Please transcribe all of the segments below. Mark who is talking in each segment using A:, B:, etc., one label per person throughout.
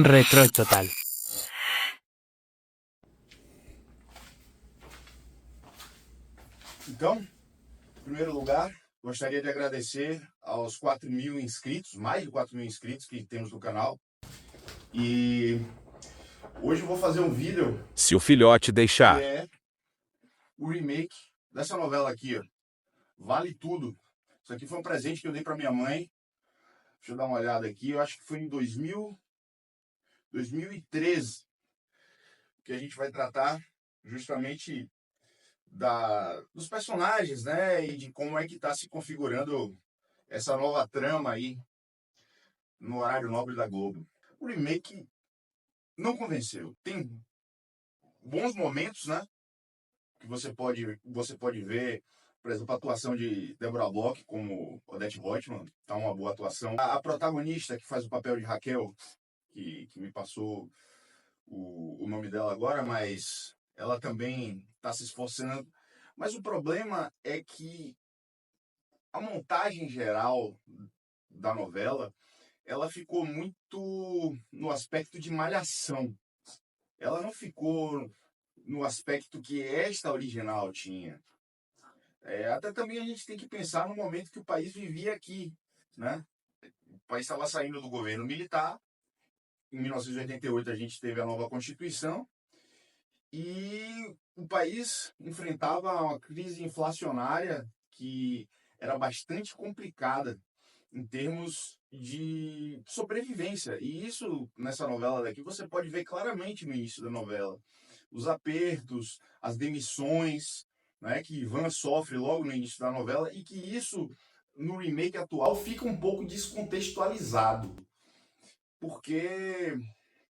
A: Retro Total.
B: Então, em primeiro lugar, gostaria de agradecer aos 4.000 inscritos, mais de 4.000 inscritos que temos no canal. E hoje eu vou fazer um vídeo
C: Se o filhote
B: que
C: deixar.
B: é o remake dessa novela aqui, ó. Vale Tudo. Isso aqui foi um presente que eu dei para minha mãe. Deixa eu dar uma olhada aqui. Eu acho que foi em 2013 que a gente vai tratar justamente dos personagens, né? E de como é que está se configurando essa nova trama aí no horário nobre da Globo. O remake não convenceu. Tem bons momentos, né? Que você pode ver, por exemplo, a atuação de Deborah Bloch como Odette Roitman, tá uma boa atuação. A protagonista que faz o papel de Raquel, que me passou o nome dela agora, mas ela também está se esforçando. Mas o problema é que a montagem geral da novela, ela ficou muito no aspecto de malhação. Ela não ficou no aspecto que esta original tinha. Até também a gente tem que pensar no momento que o país vivia aqui, né? O país estava saindo do governo militar. Em 1988 a gente teve a nova Constituição e o país enfrentava uma crise inflacionária que era bastante complicada em termos de sobrevivência. E isso, nessa novela daqui, você pode ver claramente no início da novela. Os apertos, as demissões, né, que Ivan sofre logo no início da novela e que isso, no remake atual, fica um pouco descontextualizado. Porque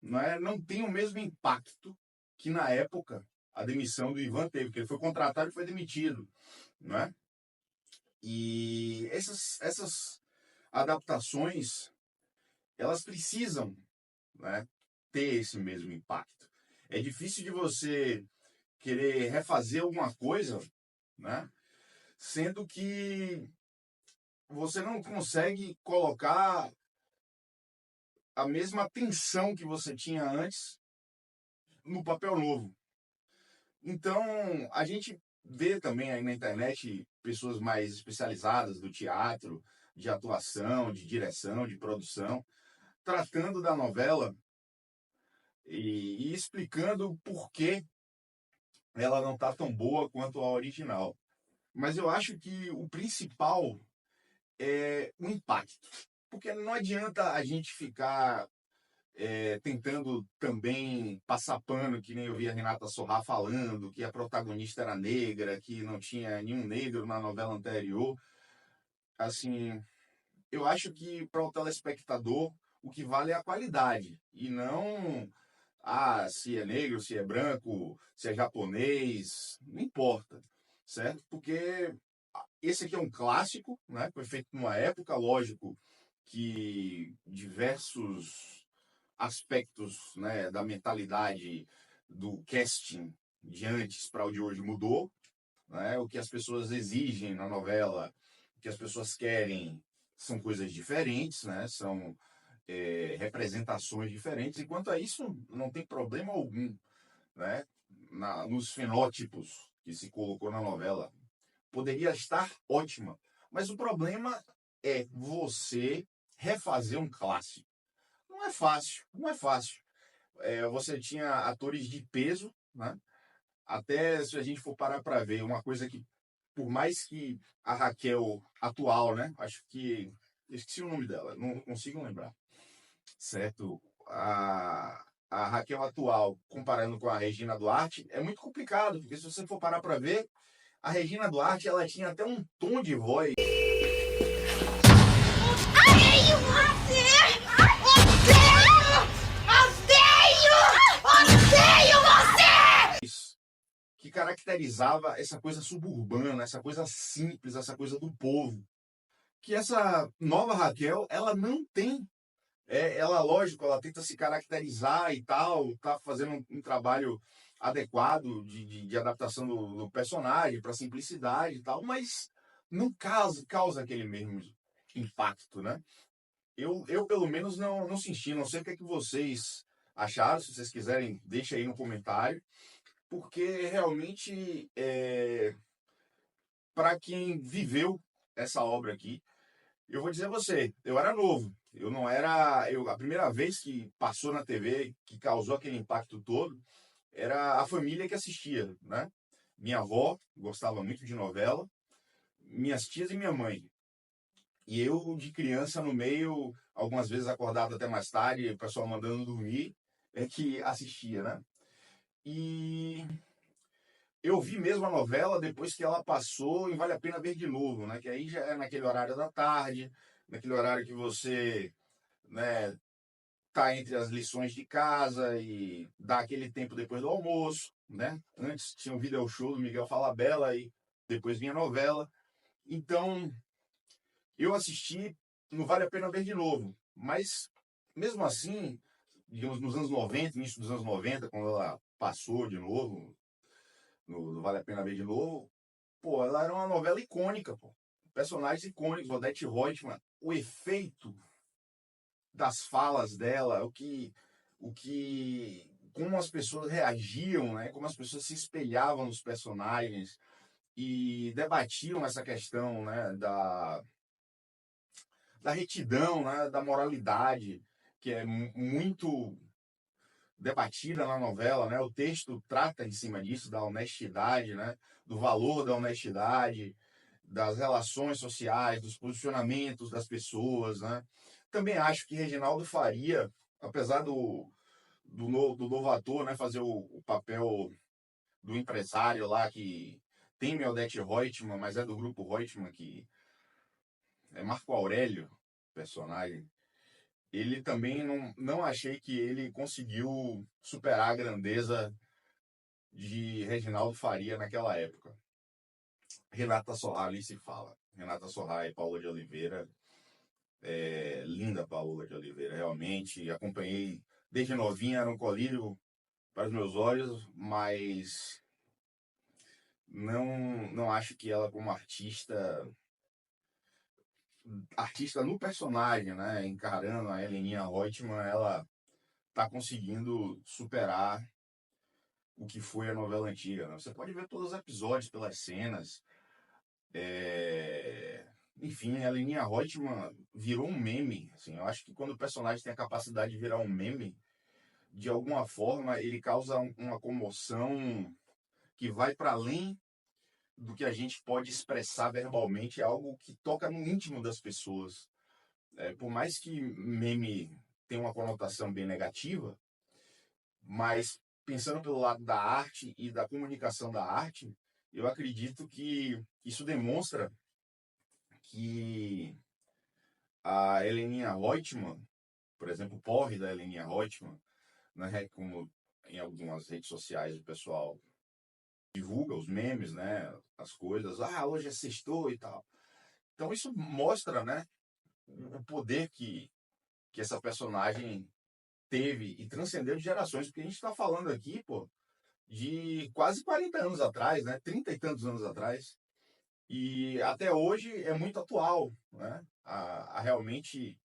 B: não tem o mesmo impacto que na época a demissão do Ivan teve, porque ele foi contratado e foi demitido. Né? E essas adaptações, elas precisam, né, ter esse mesmo impacto. É difícil de você querer refazer alguma coisa, né, sendo que você não consegue colocar a mesma atenção que você tinha antes no papel novo. Então, a gente vê também aí na internet pessoas mais especializadas do teatro, de atuação, de direção, de produção, tratando da novela e explicando por que ela não está tão boa quanto a original. Mas eu acho que o principal é o impacto. Porque não adianta a gente ficar tentando também passar pano, que nem eu vi a Renata Sorrah falando, que a protagonista era negra, que não tinha nenhum negro na novela anterior. Assim, eu acho que para o telespectador o que vale é a qualidade e não se é negro, se é branco, se é japonês, não importa, certo? Porque esse aqui é um clássico, né? Foi feito numa época, lógico, que diversos aspectos, né, da mentalidade do casting de antes para o de hoje mudou, né? O que as pessoas exigem na novela, o que as pessoas querem são coisas diferentes, né? São representações diferentes. E quanto a isso, não tem problema algum, né? Nos fenótipos que se colocou na novela. Poderia estar ótima, mas o problema é você refazer um clássico. Não é fácil, não é fácil. Você tinha atores de peso, né? Até se a gente for parar para ver, uma coisa que, por mais que a Raquel atual, né? Acho que. Esqueci o nome dela, não consigo lembrar. Certo? A Raquel atual, comparando com a Regina Duarte, é muito complicado, porque se você for parar para ver, a Regina Duarte ela tinha até um tom de voz.
D: Odeio você! Odeio você!
B: Que caracterizava essa coisa suburbana, essa coisa simples, essa coisa do povo. Que essa nova Raquel, ela não tem. Ela, lógico, ela tenta se caracterizar e tal, tá fazendo um trabalho adequado de adaptação do personagem para simplicidade e tal, mas não causa aquele mesmo impacto, né? eu pelo menos não senti, não sei o que é que vocês acharam, se vocês quiserem, deixa aí no comentário, porque realmente, para quem viveu essa obra aqui, eu vou dizer a você, eu era novo, eu não era, a primeira vez que passou na TV, que causou aquele impacto todo, era a família que assistia, né? Minha avó gostava muito de novela, minhas tias e minha mãe. E eu, de criança, no meio, algumas vezes acordado até mais tarde, o pessoal mandando dormir, é que assistia, né? E eu vi mesmo a novela depois que ela passou e vale a pena ver de novo, né? Que aí já é naquele horário da tarde, naquele horário que você, né, tá entre as lições de casa e dá aquele tempo depois do almoço, né? Antes tinha o video show do Miguel Falabella e depois vinha a novela. Então, eu assisti, não vale a pena ver de novo. Mas, mesmo assim, digamos, nos anos 90, início dos anos 90, quando ela passou de novo, no Vale a Pena Ver de Novo, pô, ela era uma novela icônica, pô. Personagens icônicos, Odete Roitman, o efeito das falas dela, como as pessoas reagiam, né? Como as pessoas se espelhavam nos personagens e debatiam essa questão, né? Da retidão, né? Da moralidade, que é muito debatida na novela, né? O texto trata em cima disso, da honestidade, né? Do valor da honestidade, das relações sociais, dos posicionamentos das pessoas, né? Também acho que Reginaldo Faria, apesar do novo ator, né, fazer o papel do empresário lá que tem Odete Roitman, mas é do grupo Roitman, que é Marco Aurélio, personagem. Ele também não achei que ele conseguiu superar a grandeza de Reginaldo Faria naquela época. Renata Sorrah ali se fala. Renata Sorrah e Paula de Oliveira, linda Paula de Oliveira, realmente. Acompanhei desde novinha, era um colírio para os meus olhos, mas não acho que ela como artista no personagem, né, encarando a Heleninha Reutemann, ela tá conseguindo superar o que foi a novela antiga, né? Você pode ver todos os episódios pelas cenas. Enfim, a Heleninha Reutemann virou um meme. Assim, eu acho que quando o personagem tem a capacidade de virar um meme, de alguma forma ele causa uma comoção que vai para além do que a gente pode expressar verbalmente, é algo que toca no íntimo das pessoas. Por mais que meme tenha uma conotação bem negativa, mas pensando pelo lado da arte e da comunicação da arte, eu acredito que isso demonstra que a Heleninha Reutemann, por exemplo, o porre da Heleninha Reutemann, né, como em algumas redes sociais o pessoal divulga os memes, né, as coisas, hoje é sextou e tal. Então isso mostra, né, o poder que essa personagem teve e transcendeu de gerações, porque a gente está falando aqui, pô, de quase 40 anos atrás, né, 30 e tantos anos atrás, e até hoje é muito atual, né, realmente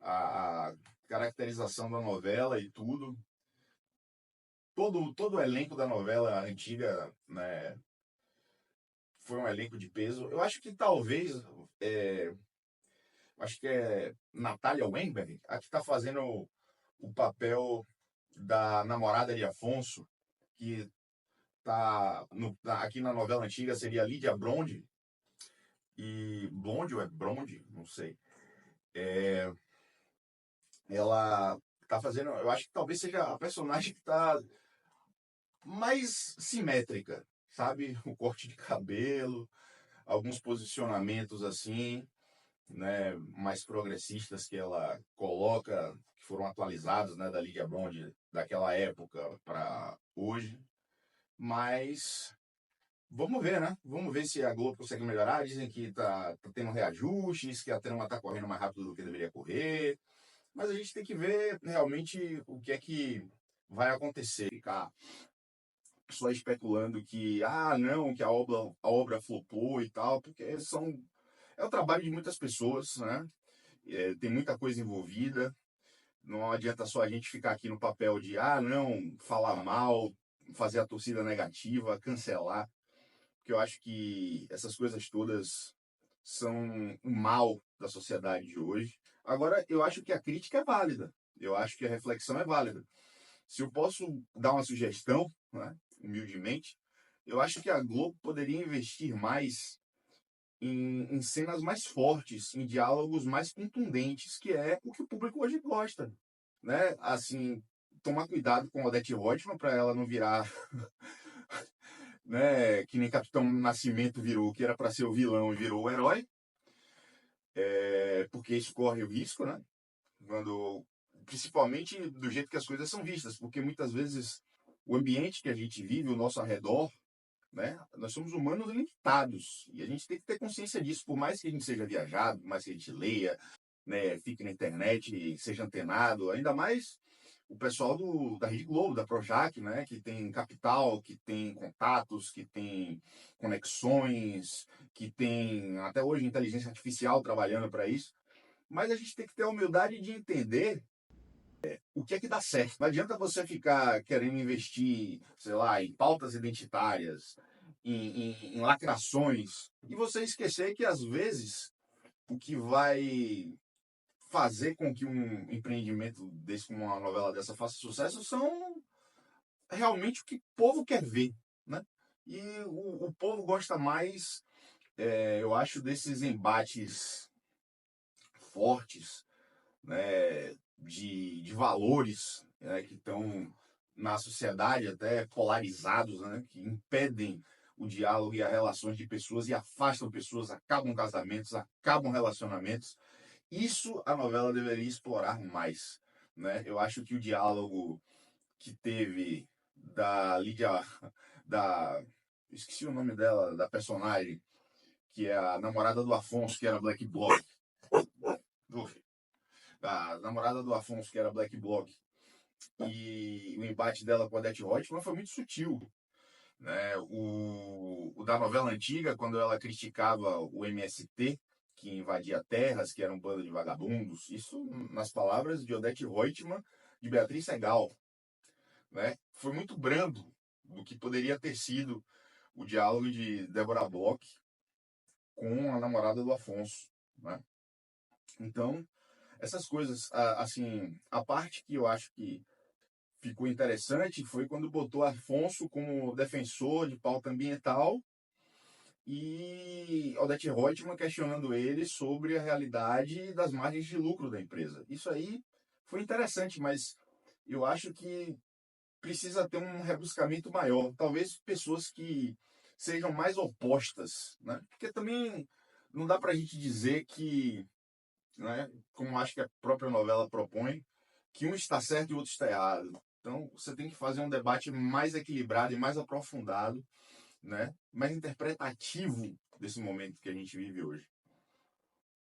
B: a caracterização da novela e tudo, todo o elenco da novela antiga, né, foi um elenco de peso. Eu acho que talvez, acho que é Natália Weinberg, a que está fazendo o papel da namorada de Afonso, que aqui na novela antiga seria Lídia Bronde, e Blonde ou é Bronde, não sei. Ela tá fazendo, eu acho que talvez seja a personagem que tá mais simétrica, sabe? O corte de cabelo, alguns posicionamentos assim, né, mais progressistas que ela coloca, que foram atualizados, né, da Lídia Bronde daquela época para hoje. Mas vamos ver, né? Vamos ver se a Globo consegue melhorar. Dizem que tá tendo reajustes, que a trama tá correndo mais rápido do que deveria correr. Mas a gente tem que ver realmente o que é que vai acontecer. Ficar só especulando que, não, que a obra flopou e tal, porque é o trabalho de muitas pessoas, né? tem muita coisa envolvida. Não adianta só a gente ficar aqui no papel de, não, falar mal, fazer a torcida negativa, cancelar, porque eu acho que essas coisas todas são um mal da sociedade de hoje. Agora, eu acho que a crítica é válida, eu acho que a reflexão é válida. Se eu posso dar uma sugestão, né, humildemente, eu acho que a Globo poderia investir mais em cenas mais fortes, em diálogos mais contundentes, que é o que o público hoje gosta, né? Assim, tomar cuidado com a Odete Roitman para ela não virar, né, que nem Capitão Nascimento virou, que era para ser o vilão e virou o herói, porque isso corre o risco, né? Quando, principalmente do jeito que as coisas são vistas, porque muitas vezes o ambiente que a gente vive, o nosso arredor, né? Nós somos humanos limitados e a gente tem que ter consciência disso. Por mais que a gente seja viajado, por mais que a gente leia, né, fique na internet, seja antenado, ainda mais o pessoal da Rede Globo, da Projac, né, que tem capital, que tem contatos, que tem conexões, que tem até hoje inteligência artificial trabalhando para isso. Mas a gente tem que ter a humildade de entender o que é que dá certo. Não adianta você ficar querendo investir, sei lá, em pautas identitárias, em lacrações, e você esquecer que, às vezes, o que vai fazer com que um empreendimento desse, como uma novela dessa, faça sucesso, são realmente o que o povo quer ver, né? E o povo gosta mais, eu acho, desses embates fortes, né, de valores, né, que estão na sociedade até polarizados, né, que impedem o diálogo e as relações de pessoas e afastam pessoas, acabam casamentos, acabam relacionamentos. Isso a novela deveria explorar mais, né? Eu acho que o diálogo que teve da Lídia, da esqueci o nome dela, da personagem que é a namorada do Afonso, que era Black Bloc, a namorada do Afonso, que era Black Bloc, e o embate dela com a Odete Roitman foi muito sutil, né? O da novela antiga, quando ela criticava o MST, que invadia terras, que era um bando de vagabundos, isso nas palavras de Odete Roitman, de Beatriz Segal, né? Foi muito brando do que poderia ter sido o diálogo de Débora Bloch com a namorada do Afonso, né? Então, essas coisas, assim, a parte que eu acho que ficou interessante foi quando botou Afonso como defensor de pauta ambiental e Odete Roitman questionando ele sobre a realidade das margens de lucro da empresa. Isso aí foi interessante, mas eu acho que precisa ter um rebuscamento maior. Talvez pessoas que sejam mais opostas, né? Porque também não dá para a gente dizer que, né, como acho que a própria novela propõe, que um está certo e o outro está errado. Então, você tem que fazer um debate mais equilibrado e mais aprofundado, né, mais interpretativo desse momento que a gente vive hoje.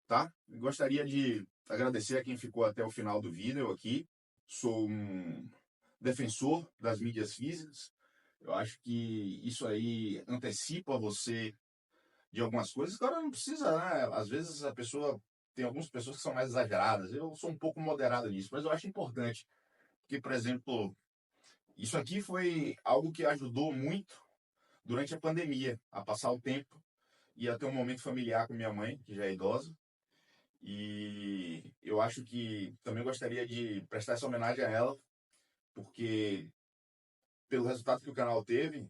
B: Tá? Gostaria de agradecer a quem ficou até o final do vídeo aqui. Sou um defensor das mídias físicas. Eu acho que isso aí antecipa você de algumas coisas. Agora não precisa, né? Às vezes a pessoa tem algumas pessoas que são mais exageradas. Eu sou um pouco moderado nisso, mas eu acho importante. Porque, por exemplo, isso aqui foi algo que ajudou muito durante a pandemia, a passar o tempo e a ter um momento familiar com minha mãe, que já é idosa. E eu acho que também gostaria de prestar essa homenagem a ela, porque pelo resultado que o canal teve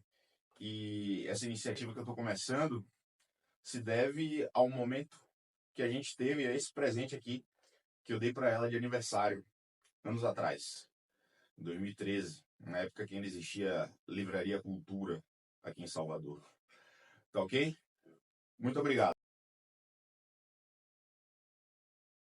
B: e essa iniciativa que eu estou começando, se deve ao momento que a gente teve, a esse presente aqui, que eu dei para ela de aniversário, anos atrás, em 2013, na época que ainda existia Livraria Cultura aqui em Salvador. Tá ok? Muito obrigado.